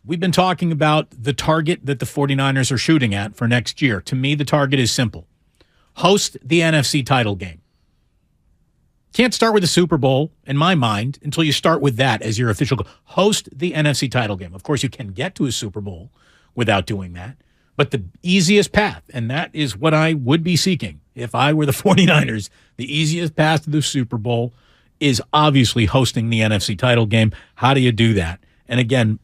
we've been talking about the target that the 49ers are shooting at for next year. To me, the target is simple. Host the NFC title game. Can't start with the Super Bowl, in my mind, until you start with that as your official goal. Host the NFC title game. Of course, you can get to a Super Bowl without doing that. But the easiest path, and that is what I would be seeking if I were the 49ers, the easiest path to the Super Bowl is obviously hosting the NFC title game. How do you do that? And again,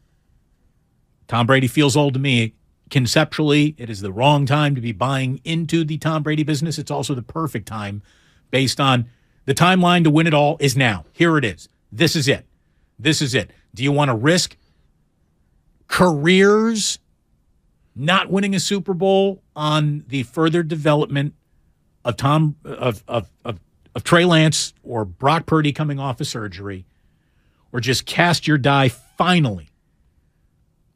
Tom Brady feels old to me. Conceptually, it is the wrong time to be buying into the Tom Brady business. It's also the perfect time based on the timeline to win it all is now. Here it is. This is it. This is it. Do you want to risk careers not winning a Super Bowl on the further development of Trey Lance or Brock Purdy coming off of surgery, or just cast your die finally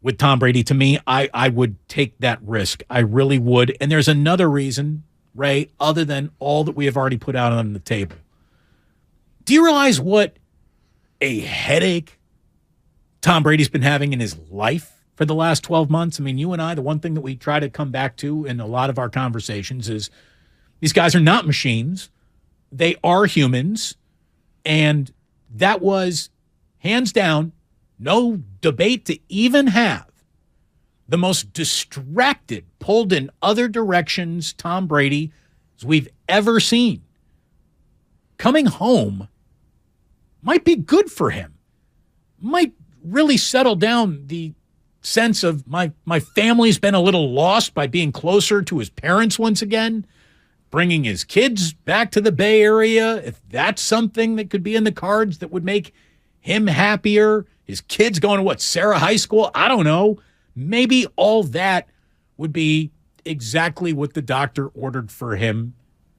with Tom Brady? To me, I would take that risk. I really would. And there's another reason, Ray, other than all that we have already put out on the table. Do you realize what a headache Tom Brady's been having in his life for the last 12 months? I mean, you and I, the one thing that we try to come back to in a lot of our conversations is these guys are not machines. They are humans. And that was, hands down, no debate to even have, the most distracted, pulled in other directions Tom Brady as we've ever seen. Coming home might be good for him. Might really settle down the sense of my family's been a little lost by being closer to his parents once again, bringing his kids back to the Bay Area. If that's something that could be in the cards that would make him happier, his kids going to Sarah High School? I don't know. Maybe all that would be exactly what the doctor ordered for him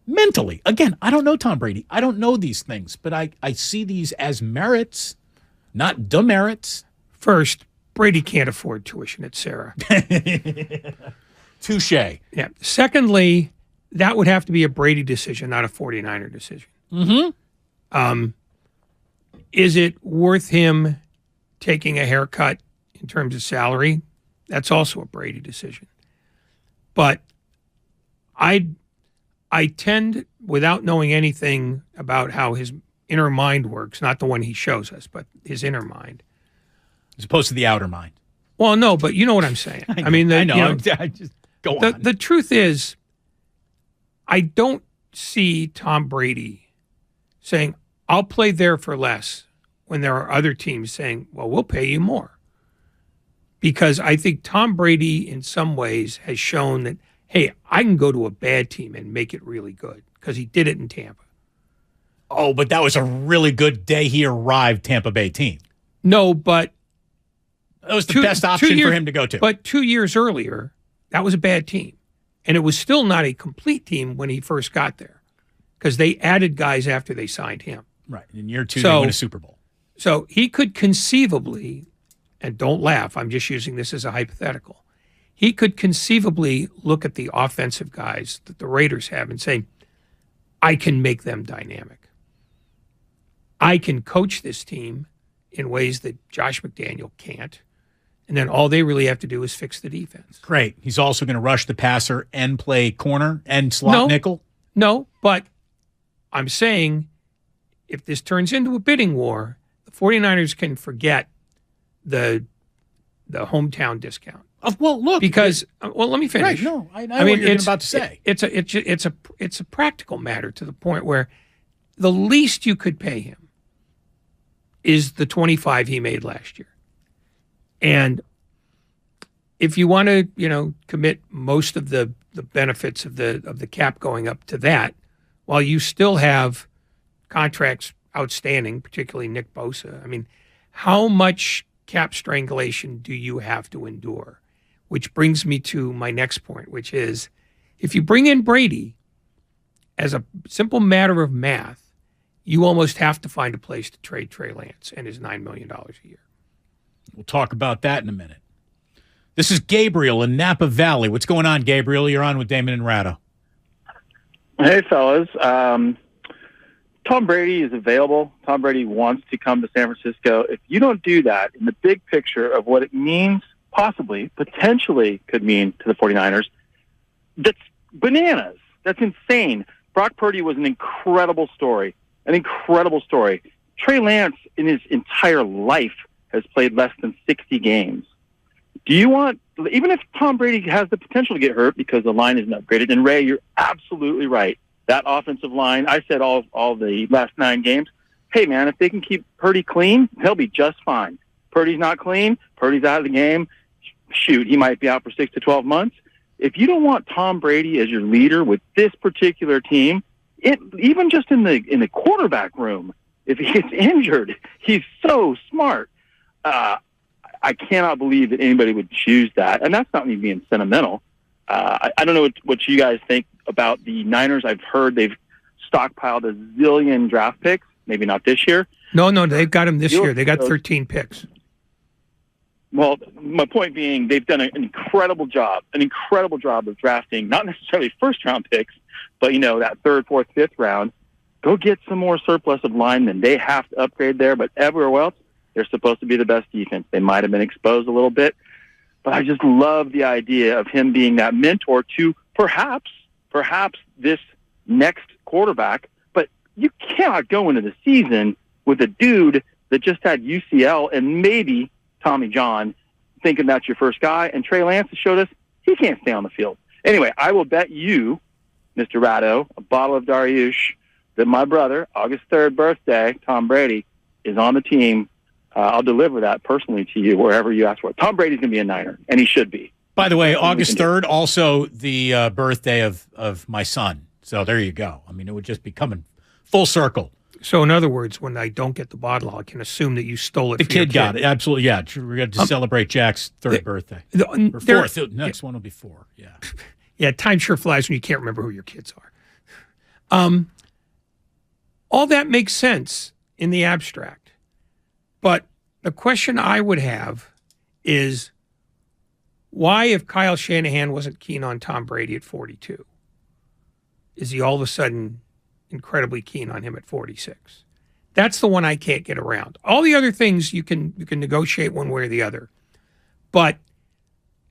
mentally. Again, I don't know Tom Brady. I don't know these things, but I see these as merits, not demerits. First, Brady can't afford tuition at Sarah. Touche. Yeah. Secondly, that would have to be a Brady decision, not a 49er decision. Mm-hmm. Is it worth him taking a haircut in terms of salary? That's also a Brady decision. But I tend, without knowing anything about how his inner mind works, not the one he shows us, but his inner mind. As opposed to the outer mind. Well, no, but you know what I'm saying. I know. You know, I just go on. The truth is, I don't see Tom Brady saying, I'll play there for less, when there are other teams saying, well, we'll pay you more. Because I think Tom Brady, in some ways, has shown that, hey, I can go to a bad team and make it really good, because he did it in Tampa. Oh, but that was a really good day he arrived Tampa Bay team. No, but that was the best option for him to go to. But 2 years earlier, that was a bad team. And it was still not a complete team when he first got there, because they added guys after they signed him. Right. In year two, they win a Super Bowl. So he could conceivably, and don't laugh, I'm just using this as a hypothetical, he could conceivably look at the offensive guys that the Raiders have and say, I can make them dynamic. I can coach this team in ways that Josh McDaniel can't. And then all they really have to do is fix the defense. Great. He's also going to rush the passer and play corner and slot nickel? No, but I'm saying if this turns into a bidding war, the 49ers can forget the hometown discount. Well, look. Because, let me finish. Right, no, I know what you're about to say. It's a practical matter to the point where the least you could pay him is the 25 he made last year. And if you want to, commit most of the benefits of the cap going up to that, while you still have contracts outstanding, particularly Nick Bosa, I mean, how much cap strangulation do you have to endure? Which brings me to my next point, which is if you bring in Brady, as a simple matter of math, you almost have to find a place to trade Trey Lance and his $9 million a year. We'll talk about that in a minute. This is Gabriel in Napa Valley. What's going on, Gabriel? You're on with Damon and Ratto. Hey, fellas. Tom Brady is available. Tom Brady wants to come to San Francisco. If you don't do that in the big picture of what it means possibly, potentially could mean to the 49ers, that's bananas. That's insane. Brock Purdy was an incredible story. An incredible story. Trey Lance, in his entire life, has played less than 60 games. Do you want, even if Tom Brady has the potential to get hurt because the line isn't upgraded, and Ray, you're absolutely right. That offensive line, I said all the last 9 games, hey, man, if they can keep Purdy clean, he'll be just fine. Purdy's not clean, Purdy's out of the game. Shoot, he might be out for 6 to 12 months. If you don't want Tom Brady as your leader with this particular team, even just in the quarterback room, if he gets injured, he's so smart. I cannot believe that anybody would choose that. And that's not me being sentimental. I don't know what you guys think about the Niners. I've heard they've stockpiled a zillion draft picks. Maybe not this year. No, they've got them this year. They got 13 picks. Well, my point being, they've done an incredible job of drafting, not necessarily first-round picks, but, that 3rd, 4th, 5th round. Go get some more surplus of linemen. They have to upgrade there, but everywhere else, they're supposed to be the best defense. They might have been exposed a little bit, but I just love the idea of him being that mentor to perhaps this next quarterback. But you cannot go into the season with a dude that just had UCL and maybe Tommy John, thinking that's your first guy, and Trey Lance has showed us he can't stay on the field. Anyway, I will bet you, Mr. Ratto, a bottle of Dariush, that my brother, August 3rd birthday, Tom Brady, is on the team. I'll deliver that personally to you wherever you ask for it. Tom Brady's going to be a Niner, and he should be. By the way, August 3rd, also the birthday of my son. So there you go. I mean, it would just be coming full circle. So, in other words, when I don't get the bottle, I can assume that you stole it. The kid got it. Absolutely. Yeah. We're going to celebrate Jack's 3rd birthday. Or 4th. The next one will be 4. Yeah. Yeah. Time sure flies when you can't remember who your kids are. All that makes sense in the abstract. But the question I would have is, why, if Kyle Shanahan wasn't keen on Tom Brady at 42, is he all of a sudden incredibly keen on him at 46? That's the one I can't get around. All the other things you can negotiate one way or the other. But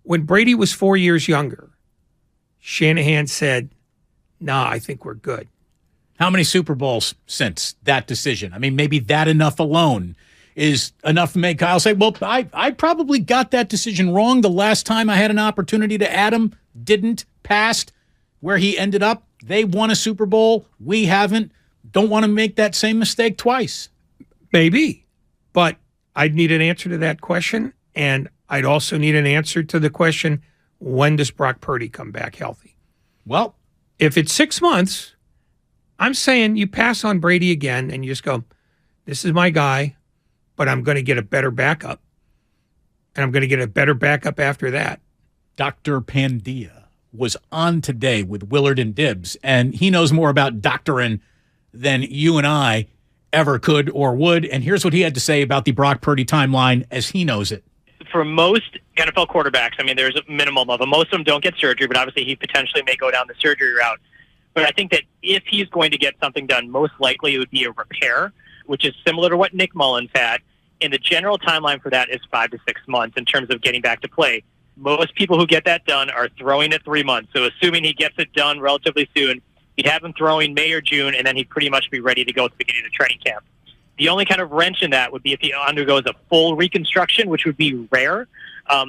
when Brady was 4 years younger, Shanahan said, nah, I think we're good. How many Super Bowls since that decision? I mean, maybe that enough alone is enough to make Kyle say, well, I probably got that decision wrong the last time I had an opportunity to add him, didn't, passed, where he ended up. They won a Super Bowl. We haven't. Don't want to make that same mistake twice. Maybe. But I'd need an answer to that question. And I'd also need an answer to the question, when does Brock Purdy come back healthy? Well, if it's 6 months, I'm saying you pass on Brady again and you just go, this is my guy, but I'm going to get a better backup. And I'm going to get a better backup after that. Dr. Pandia was on today with Willard and Dibbs, and he knows more about doctoring than you and I ever could or would. And here's what he had to say about the Brock Purdy timeline as he knows it. For most NFL quarterbacks, I mean, there's a minimum of them. Most of them don't get surgery, but obviously he potentially may go down the surgery route. But I think that if he's going to get something done, most likely it would be a repair, which is similar to what Nick Mullins had. And the general timeline for that is 5 to 6 months in terms of getting back to play. Most people who get that done are throwing at 3 months. So assuming he gets it done relatively soon, he'd have him throwing May or June, and then he'd pretty much be ready to go at the beginning of training camp. The only kind of wrench in that would be if he undergoes a full reconstruction, which would be rare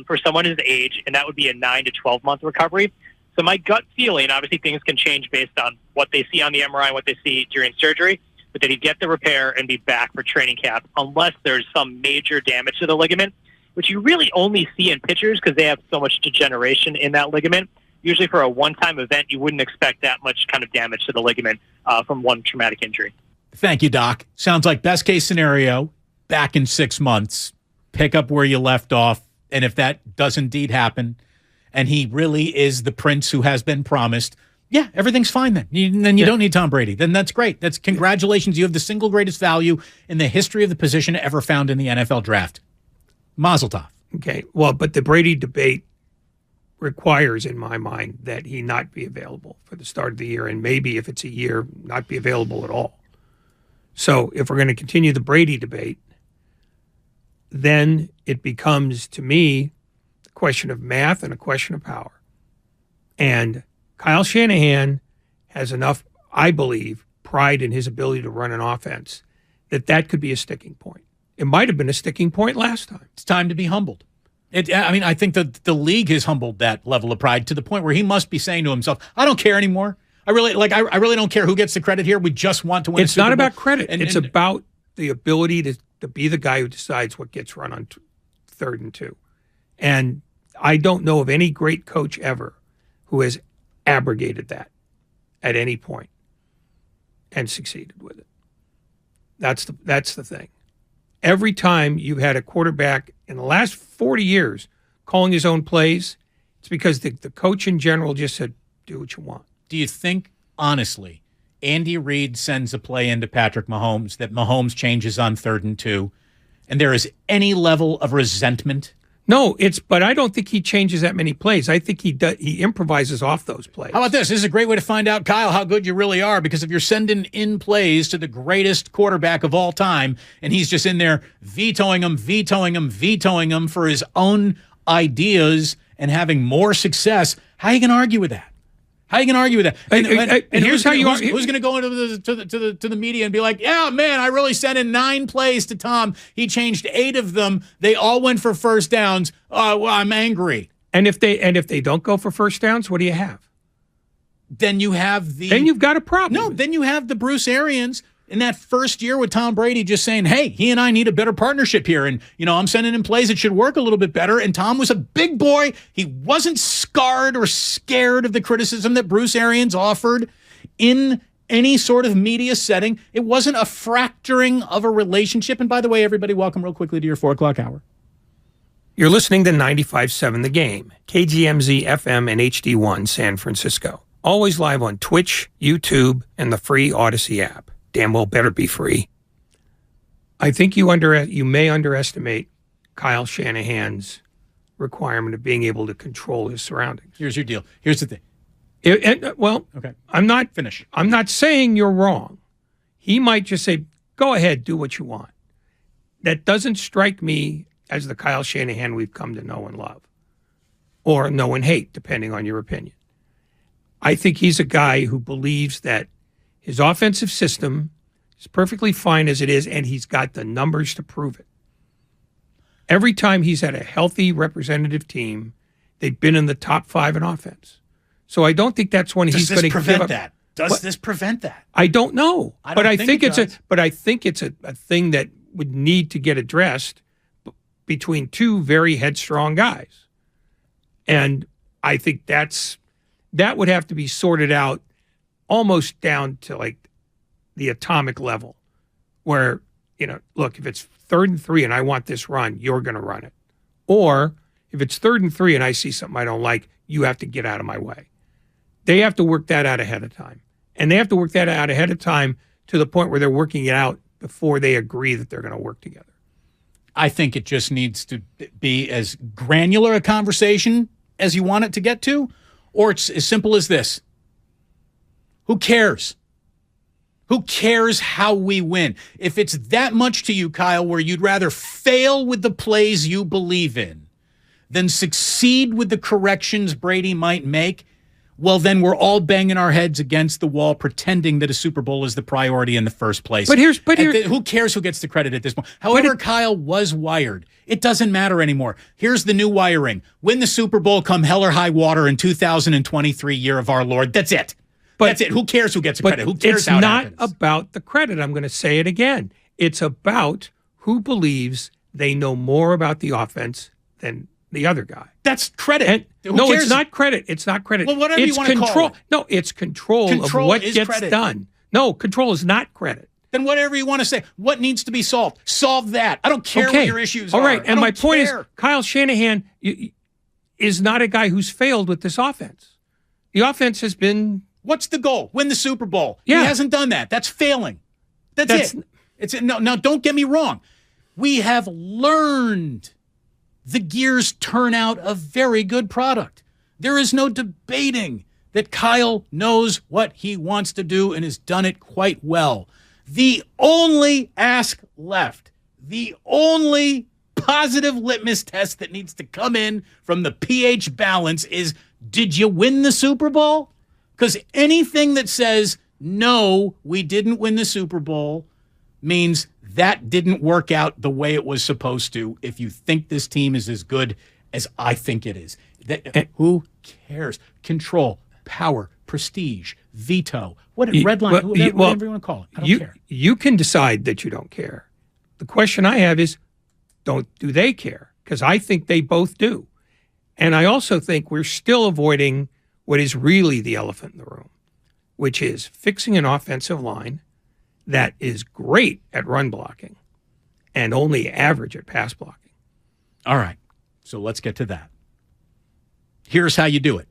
for someone his age, and that would be a 9 to 12-month recovery. So my gut feeling, obviously things can change based on what they see on the MRI and what they see during surgery, but that he'd get the repair and be back for training camp unless there's some major damage to the ligament, which you really only see in pitchers because they have so much degeneration in that ligament. Usually for a one-time event, you wouldn't expect that much kind of damage to the ligament from one traumatic injury. Thank you, Doc. Sounds like best case scenario, back in 6 months, pick up where you left off. And if that does indeed happen, and he really is the prince who has been promised, yeah, everything's fine then. You don't need Tom Brady. Then that's great. That's congratulations. You have the single greatest value in the history of the position ever found in the NFL draft. Mazel tov. Okay. Well, but the Brady debate requires, in my mind, that he not be available for the start of the year, and maybe if it's a year, not be available at all. So if we're going to continue the Brady debate, then it becomes, to me, the question of math and a question of power. And Kyle Shanahan has enough, I believe, pride in his ability to run an offense that could be a sticking point. It might have been a sticking point last time. It's time to be humbled. I think that the league has humbled that level of pride to the point where he must be saying to himself, I don't care anymore. I really don't care who gets the credit here. We just want to win. It's not about credit. It's about the ability to be the guy who decides what gets run on 3rd and 2. And I don't know of any great coach ever who has abrogated that at any point and succeeded with it. That's the thing. Every time you've had a quarterback in the last 40 years calling his own plays, it's because the coach in general just said, do what you want. Do you think, honestly, Andy Reid sends a play into Patrick Mahomes that Mahomes changes on 3rd and 2, and there is any level of resentment? No, but I don't think he changes that many plays. I think he improvises off those plays. How about this? This is a great way to find out, Kyle, how good you really are, because if you're sending in plays to the greatest quarterback of all time, and he's just in there vetoing them for his own ideas and having more success, how are you going to argue with that? How are you going to argue with that? And here's how you argue. Who's going to go into the media and be like, yeah, man, I really sent in 9 plays to Tom. He changed 8 of them. They all went for first downs. Well, I'm angry. And if they don't go for first downs, what do you have? Then you have Then you've got a problem. No, then you have the Bruce Arians in that first year with Tom Brady just saying, hey, he and I need a better partnership here. And, I'm sending in plays that should work a little bit better. And Tom was a big boy. He wasn't scarred or scared of the criticism that Bruce Arians offered in any sort of media setting. It wasn't a fracturing of a relationship. And by the way, everybody, welcome real quickly to your 4 o'clock hour. You're listening to 95.7 The Game, KGMZ FM and HD1 San Francisco. Always live on Twitch, YouTube, and the free Odyssey app. Damn well better be free. I think you may underestimate Kyle Shanahan's requirement of being able to control his surroundings. Here's your deal. Here's the thing. Okay. I'm not saying you're wrong. He might just say, go ahead, do what you want. That doesn't strike me as the Kyle Shanahan we've come to know and love, or know and hate, depending on your opinion. I think he's a guy who believes that his offensive system is perfectly fine as it is, and he's got the numbers to prove it. Every time he's had a healthy representative team, they've been in the top 5 in offense. So I don't think that's when he's going to prevent that. Does this prevent that? I don't know. But I think it's a thing that would need to get addressed between 2 very headstrong guys. And I think that would have to be sorted out almost down to like the atomic level where, look, if it's 3rd and 3 and I want this run, you're going to run it. Or if it's 3rd and 3 and I see something I don't like, you have to get out of my way. They have to work that out ahead of time. And they have to work that out ahead of time to the point where they're working it out before they agree that they're going to work together. I think it just needs to be as granular a conversation as you want it to get to, or it's as simple as this. Who cares? Who cares how we win? If it's that much to you, Kyle, where you'd rather fail with the plays you believe in than succeed with the corrections Brady might make, well, then we're all banging our heads against the wall pretending that a Super Bowl is the priority in the first place. But who cares who gets the credit at this point? However, Kyle was wired. It doesn't matter anymore. Here's the new wiring. Win the Super Bowl come hell or high water in 2023, year of our Lord. That's it. That's it. Who cares who gets the credit? Who cares how it happens? It's not about the credit. I'm going to say it again. It's about who believes they know more about the offense than the other guy. That's credit. No, it's not credit. It's not credit. Well, whatever you want to call it. No, it's control of what gets credit. done. No, control is not credit. Then whatever you want to say. What needs to be solved? Solve that. I don't care what your issues are. All right, and my point is, Kyle Shanahan is not a guy who's failed with this offense. The offense has been... What's the goal? Win the Super Bowl. Yeah. He hasn't done that. That's failing. That's it. No, don't get me wrong. We have learned the gears turn out a very good product. There is no debating that Kyle knows what he wants to do and has done it quite well. The only ask left, the only positive litmus test that needs to come in from the pH balance is, did you win the Super Bowl? Because anything that says, no, we didn't win the Super Bowl means that didn't work out the way it was supposed to. If you think this team is as good as I think it is, who cares? Control, power, prestige, veto, red line, whatever you want to call it. I don't care. You can decide that you don't care. The question I have is, do they care? Because I think they both do. And I also think we're still avoiding what is really the elephant in the room, which is fixing an offensive line that is great at run blocking and only average at pass blocking. All right. So let's get to that. Here's how you do it.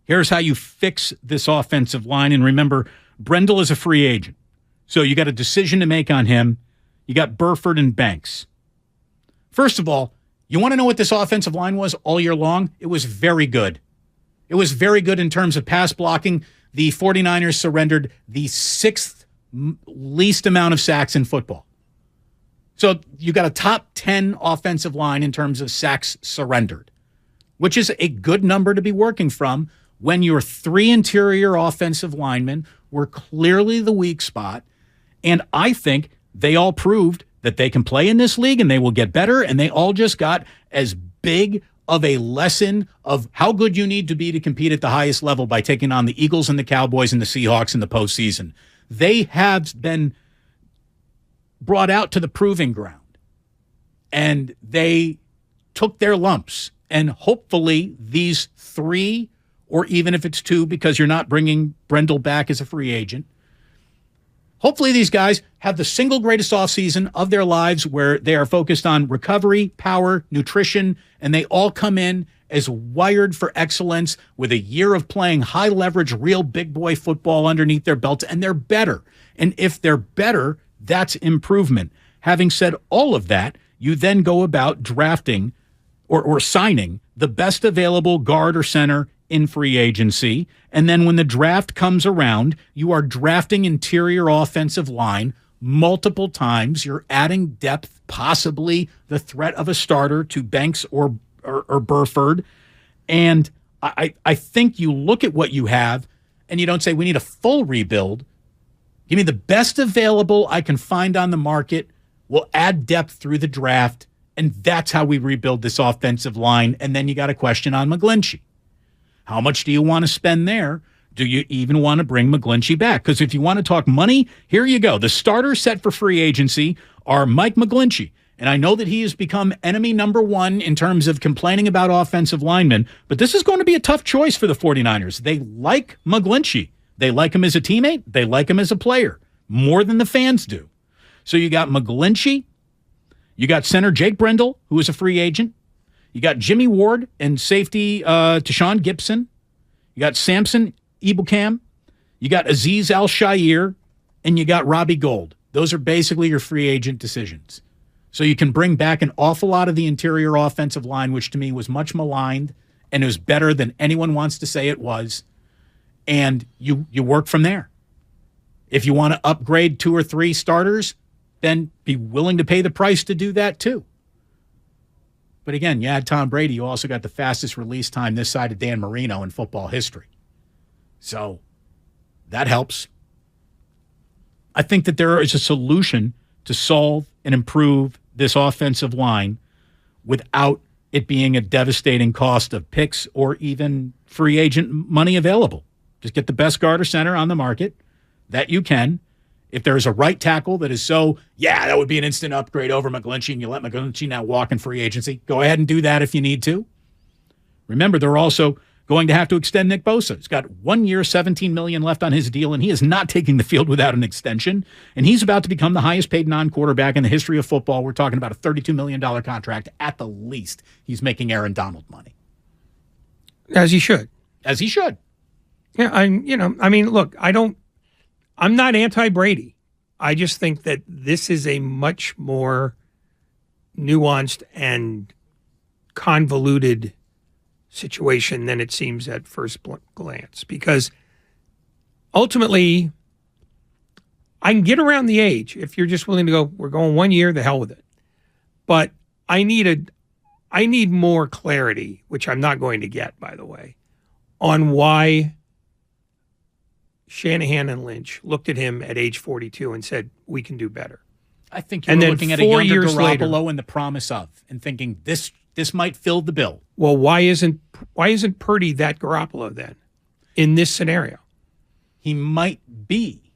Here's how you fix this offensive line. And remember, Brendel is a free agent. So you got a decision to make on him. You got Burford and Banks. First of all, you want to know what this offensive line was all year long? It was very good. It was very good in terms of pass blocking. The 49ers surrendered the 6th least amount of sacks in football. So you got a top 10 offensive line in terms of sacks surrendered, which is a good number to be working from when your 3 interior offensive linemen were clearly the weak spot. And I think they all proved that they can play in this league and they will get better. And they all just got as big of a lesson of how good you need to be to compete at the highest level by taking on the Eagles and the Cowboys and the Seahawks in the postseason. They have been brought out to the proving ground, and they took their lumps. And hopefully these 3, or even if it's 2, because you're not bringing Brendel back as a free agent, hopefully these guys have the single greatest offseason of their lives where they are focused on recovery, power, nutrition, and they all come in as wired for excellence with a year of playing high leverage, real big boy football underneath their belts, and they're better. And if they're better, that's improvement. Having said all of that, you then go about drafting or signing the best available guard or center in free agency. And then when the draft comes around, you are drafting interior offensive line multiple times. You're adding depth, possibly the threat of a starter to Banks or Burford. And I think you look at what you have and you don't say, we need a full rebuild. Give me the best available I can find on the market. We'll add depth through the draft. And that's how we rebuild this offensive line. And then you got a question on McGlinchey. How much do you want to spend there? Do you even want to bring McGlinchey back? Because if you want to talk money, here you go. The starters set for free agency are Mike McGlinchey. And I know that he has become enemy number 1 in terms of complaining about offensive linemen, but this is going to be a tough choice for the 49ers. They like McGlinchey. They like him as a teammate. They like him as a player more than the fans do. So you got McGlinchey. You got center Jake Brendel, who is a free agent. You got Jimmy Ward and safety Tashawn Gibson. You got Samson Ebukam. You got Azeez Al-Shaair. And you got Robbie Gould. Those are basically your free agent decisions. So you can bring back an awful lot of the interior offensive line, which to me was much maligned and it was better than anyone wants to say it was. And you work from there. If you want to upgrade 2 or 3 starters, then be willing to pay the price to do that too. But again, you had Tom Brady. You also got the fastest release time this side of Dan Marino in football history. So that helps. I think that there is a solution to solve and improve this offensive line without it being a devastating cost of picks or even free agent money available. Just get the best guard or center on the market that you can. If there's a right tackle that is that would be an instant upgrade over McGlinchey, and you let McGlinchey now walk in free agency, go ahead and do that if you need to. Remember, they're also going to have to extend Nick Bosa. He's got 1 year, $17 million left on his deal, and he is not taking the field without an extension. And he's about to become the highest paid non-quarterback in the history of football. We're talking about a $32 million contract at the least. He's making Aaron Donald money. As he should. As he should. Yeah, look, I'm not anti-Brady. I just think that this is a much more nuanced and convoluted situation than it seems at first glance. Because ultimately, I can get around the age if you're just willing to go, we're going 1 year, the hell with it. But I need more clarity, which I'm not going to get, by the way, on why Shanahan and Lynch looked at him at age 42 and said, we can do better. I think you're looking at a younger Garoppolo and the promise of, and thinking this might fill the bill. Well, why isn't Purdy that Garoppolo then in this scenario? He might be.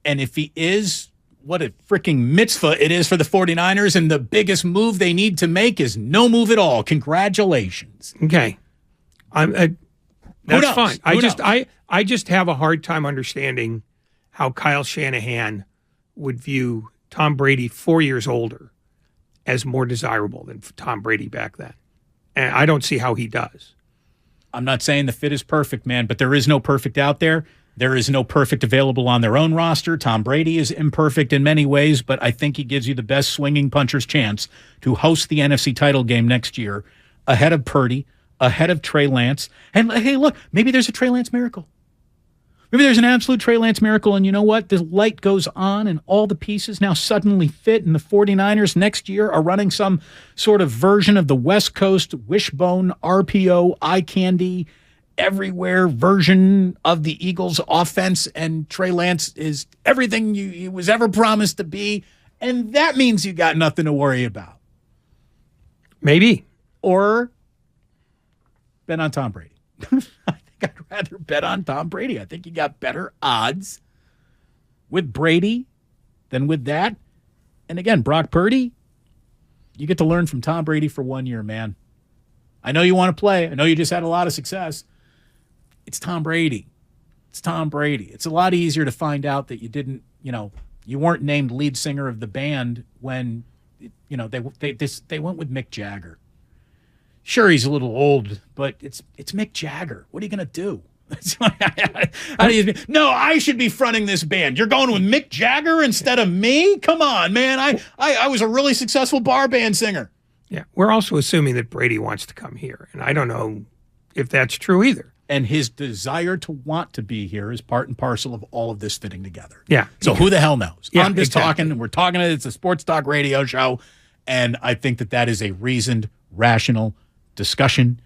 And if he is, what a freaking mitzvah it is for the 49ers, and the biggest move they need to make is no move at all. Congratulations. Okay. That's fine. I just have a hard time understanding how Kyle Shanahan would view Tom Brady 4 years older as more desirable than Tom Brady back then. And I don't see how he does. I'm not saying the fit is perfect, man, but there is no perfect out there. There is no perfect available on their own roster. Tom Brady is imperfect in many ways, but I think he gives you the best swinging puncher's chance to host the NFC title game next year ahead of Purdy, ahead of Trey Lance. And hey, look, maybe there's a Trey Lance miracle. Maybe there's an absolute Trey Lance miracle, and you know what? The light goes on, and all the pieces now suddenly fit, and the 49ers next year are running some sort of version of the West Coast wishbone, RPO, eye candy, everywhere version of the Eagles offense, and Trey Lance is everything he was ever promised to be, and that means you got nothing to worry about. Maybe. Or bet on Tom Brady. I'd rather bet on Tom Brady. I think you got better odds with Brady than with that. And again, Brock Purdy, you get to learn from Tom Brady for 1 year, man. I know you want to play. I know you just had a lot of success. It's Tom Brady. It's Tom Brady. It's a lot easier to find out that you didn't, you weren't named lead singer of the band when, they went with Mick Jagger. Sure, he's a little old, but it's Mick Jagger. What are you going to do? No, I should be fronting this band. You're going with Mick Jagger instead of me? Come on, man. I was a really successful bar band singer. Yeah, we're also assuming that Brady wants to come here, and I don't know if that's true either. And his desire to want to be here is part and parcel of all of this fitting together. Yeah. So who the hell knows? Yeah, I'm just exactly. talking. We're talking. It's a sports talk radio show, and I think that is a reasoned, rational discussion.